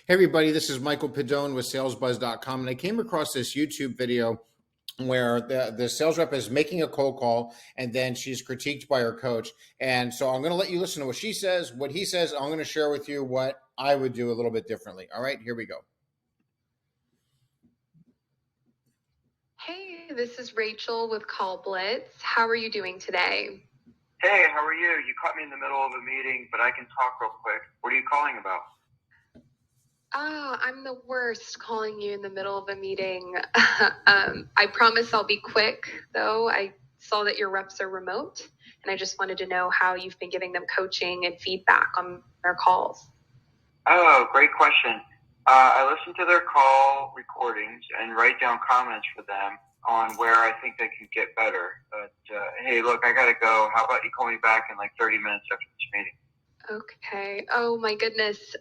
Hey everybody, this is Michael Pedone with SalesBuzz.com, and I came across this YouTube video where the sales rep is making a cold call, and then she's critiqued by her coach. And so I'm going to let you listen to what she says, what he says. I'm going to share with you what I would do a little bit differently. All right, here we go. Hey, this is Rachel with Call Blitz. How are you doing today? Hey, how are you? You caught me in the middle of a meeting, but I can talk real quick. What are you calling about? Oh, I'm the worst calling you in the middle of a meeting. I promise I'll be quick, though. I saw that your reps are remote, and I just wanted to know how you've been giving them coaching and feedback on their calls. Oh, great question. I listen to their call recordings and write down comments for them on where I think they can get better. But, hey, look, I got to go. How about you call me back in like 30 minutes after this meeting? Okay. Oh, my goodness.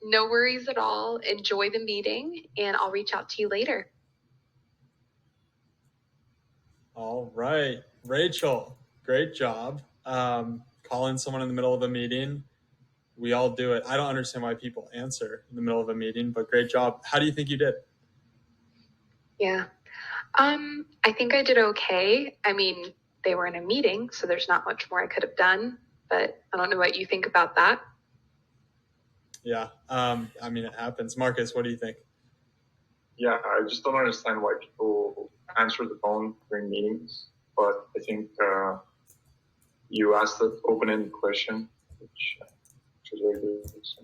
No worries at all. Enjoy the meeting, and I'll reach out to you later. All right. Rachel, great job. Calling someone in the middle of a meeting. We all do it. I don't understand why people answer in the middle of a meeting, but great job. How do you think you did? Yeah. I think I did okay. I mean, they were in a meeting, so there's not much more I could have done, but I don't know what you think about that. Yeah. I mean, it happens. Marcus, what do you think? Yeah, I just don't understand why people answer the phone during meetings, but I think you asked an open-ended question, which is very good. So.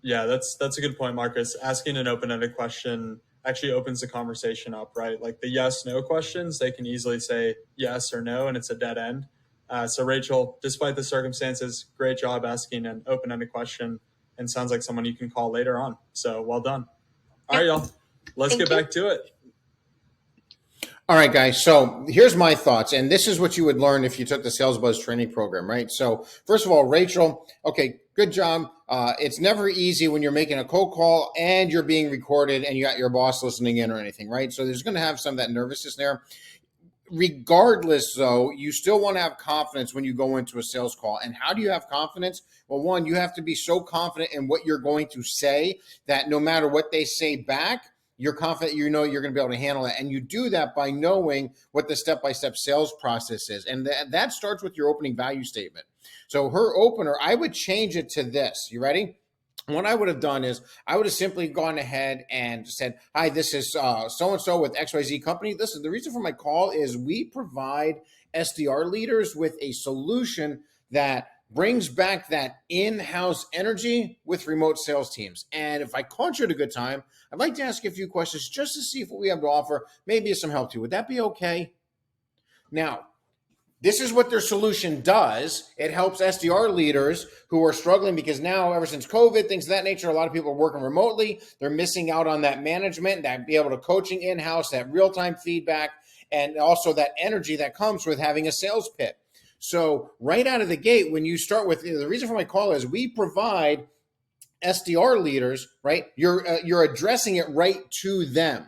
Yeah, that's a good point, Marcus. Asking an open-ended question actually opens the conversation up, right? Like the yes/no questions, they can easily say yes or no, and it's a dead end. So Rachel, despite the circumstances, great job asking an open-ended question, and sounds like someone you can call later on. So well done. All right, y'all. Let's get back to it. All right, guys. So here's my thoughts. And this is what you would learn if you took the SalesBuzz training program, right? So first of all, Rachel, okay, good job. It's never easy when you're making a cold call and you're being recorded and you got your boss listening in or anything, right? So there's going to have some of that nervousness there. Regardless, though, you still want to have confidence when you go into a sales call. And how do you have confidence? Well, one, you have to be so confident in what you're going to say that no matter what they say back, you're confident you know you're going to be able to handle it. And you do that by knowing what the step-by-step sales process is. And that starts with your opening value statement. So her opener, I would change it to this. You ready? What I would have done is I would have simply gone ahead and said, hi, this is so-and-so with XYZ company. Listen, the reason for my call is we provide SDR leaders with a solution that brings back that in-house energy with remote sales teams. And if I caught you at a good time, I'd like to ask you a few questions just to see if what we have to offer maybe is some help to you. Would that be okay? Now, this is what their solution does. It helps SDR leaders who are struggling because now, ever since COVID, things of that nature, a lot of people are working remotely. They're missing out on that management, that be able to coaching in-house, that real-time feedback, and also that energy that comes with having a sales pit. So right out of the gate, when you start with, the reason for my call is we provide SDR leaders, right? You're addressing it right to them.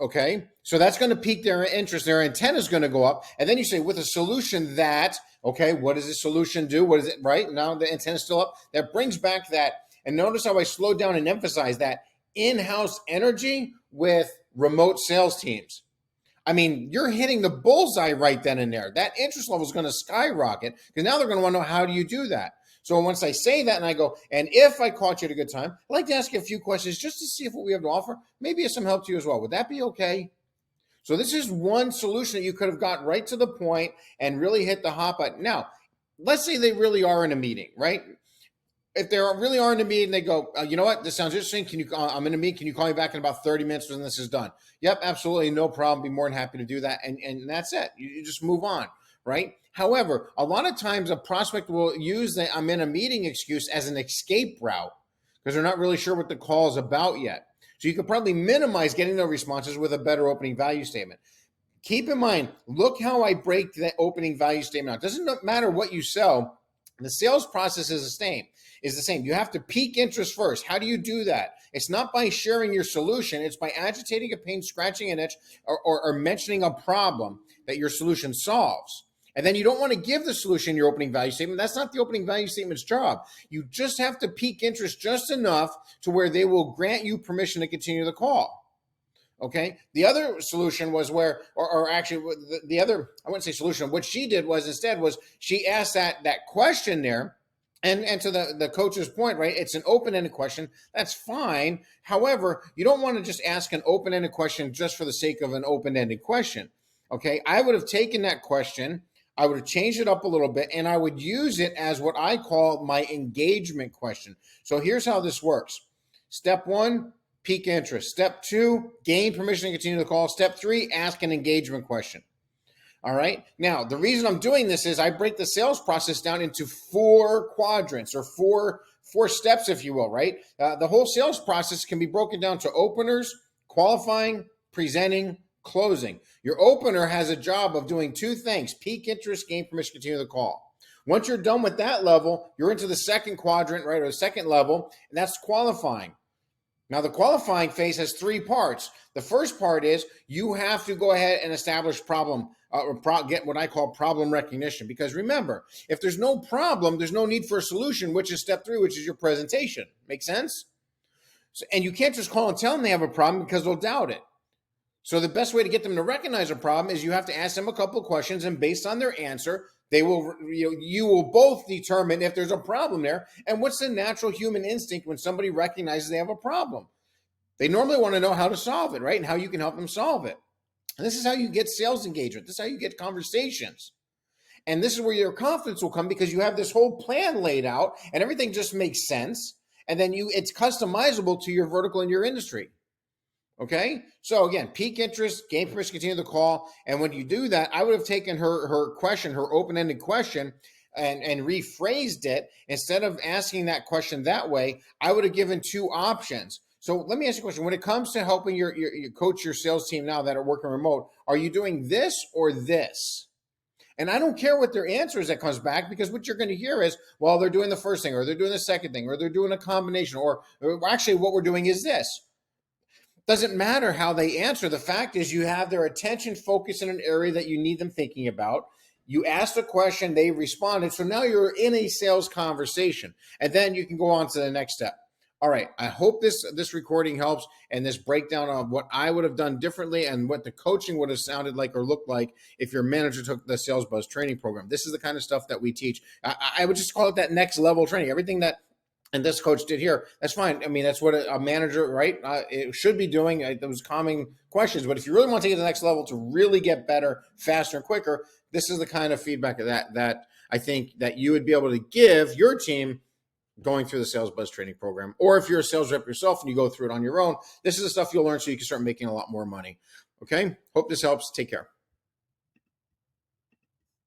Okay, so that's going to pique their interest. Their antenna is going to go up. And then you say with a solution that, okay, what does the solution do? What is it, right? Now the antenna is still up. That brings back that. And notice how I slowed down and emphasized that in-house energy with remote sales teams. I mean, you're hitting the bullseye right then and there. That interest level is going to skyrocket because now they're going to want to know, how do you do that? So once I say that and I go, and if I caught you at a good time, I'd like to ask you a few questions just to see if what we have to offer maybe is some help to you as well. Would that be okay? So this is one solution that you could have got right to the point and really hit the hot button. Now, let's say they really are in a meeting, right? If they really are in a meeting, they go, you know what, this sounds interesting. Can you? I'm in a meeting. Can you call me back in about 30 minutes when this is done? Yep, absolutely, no problem. Be more than happy to do that. And that's it. You just move on, right? However, a lot of times a prospect will use the I'm in a meeting excuse as an escape route because they're not really sure what the call is about yet. So you could probably minimize getting their responses with a better opening value statement. Keep in mind, look how I break the opening value statement out. It doesn't matter what you sell. The sales process is the same. You have to pique interest first. How do you do that? It's not by sharing your solution. It's by agitating a pain, scratching an itch, or mentioning a problem that your solution solves. And then you don't want to give the solution in your opening value statement. That's not the opening value statement's job. You just have to pique interest just enough to where they will grant you permission to continue the call. Okay. The other solution was where, or actually the other, I wouldn't say solution. What she did was instead was she asked that question there. And to the coach's point, right? It's an open-ended question. That's fine. However, you don't want to just ask an open-ended question just for the sake of an open-ended question. Okay. I would have taken that question, I would have changed it up a little bit, and I would use it as what I call my engagement question. So here's how this works. Step 1, pique interest. Step 2, gain permission to continue the call. Step 3, ask an engagement question. All right. Now, the reason I'm doing this is I break the sales process down into 4 quadrants, or four steps, if you will, right? The whole sales process can be broken down to openers, qualifying, presenting, closing. Your opener has a job of doing 2 things: pique interest, gain permission to continue the call. Once you're done with that level, you're into the second quadrant, right, or the second level, and that's qualifying. Now, the qualifying phase has 3 parts. The first part is you have to go ahead and establish problem, get what I call problem recognition. Because remember, if there's no problem, there's no need for a solution, which is step 3, which is your presentation. Make sense? So, and you can't just call and tell them they have a problem because they'll doubt it. So the best way to get them to recognize a problem is you have to ask them a couple of questions, and based on their answer, they will, you will both determine if there's a problem there. And what's the natural human instinct when somebody recognizes they have a problem? They normally want to know how to solve it, right? And how you can help them solve it. And this is how you get sales engagement. This is how you get conversations. And this is where your confidence will come, because you have this whole plan laid out and everything just makes sense. And then it's customizable to your vertical and your industry. Okay. So again, pique interest, gain permission to continue the call. And when you do that, I would have taken her question, her open-ended question, and rephrased it. Instead of asking that question that way, I would have given 2 options. So let me ask you a question. When it comes to helping your coach your sales team now that are working remote, are you doing this or this? And I don't care what their answer is that comes back, because what you're going to hear is, well, they're doing the first thing, or they're doing the second thing, or they're doing a combination, or actually what we're doing is this. Doesn't matter how they answer. The fact is you have their attention focused in an area that you need them thinking about. You asked a question, they responded. So now you're in a sales conversation, and then you can go on to the next step. All right. I hope this recording helps, and this breakdown of what I would have done differently and what the coaching would have sounded like or looked like if your manager took the SalesBuzz training program. This is the kind of stuff that we teach. I would just call it that next level training. Everything that and this coach did here, that's fine. I mean, that's what a manager, right, it should be doing. Those common questions. But if you really want to take it to the next level to really get better, faster, and quicker, this is the kind of feedback that I think that you would be able to give your team going through the SalesBuzz training program. Or if you're a sales rep yourself and you go through it on your own, this is the stuff you'll learn so you can start making a lot more money. Okay? Hope this helps. Take care.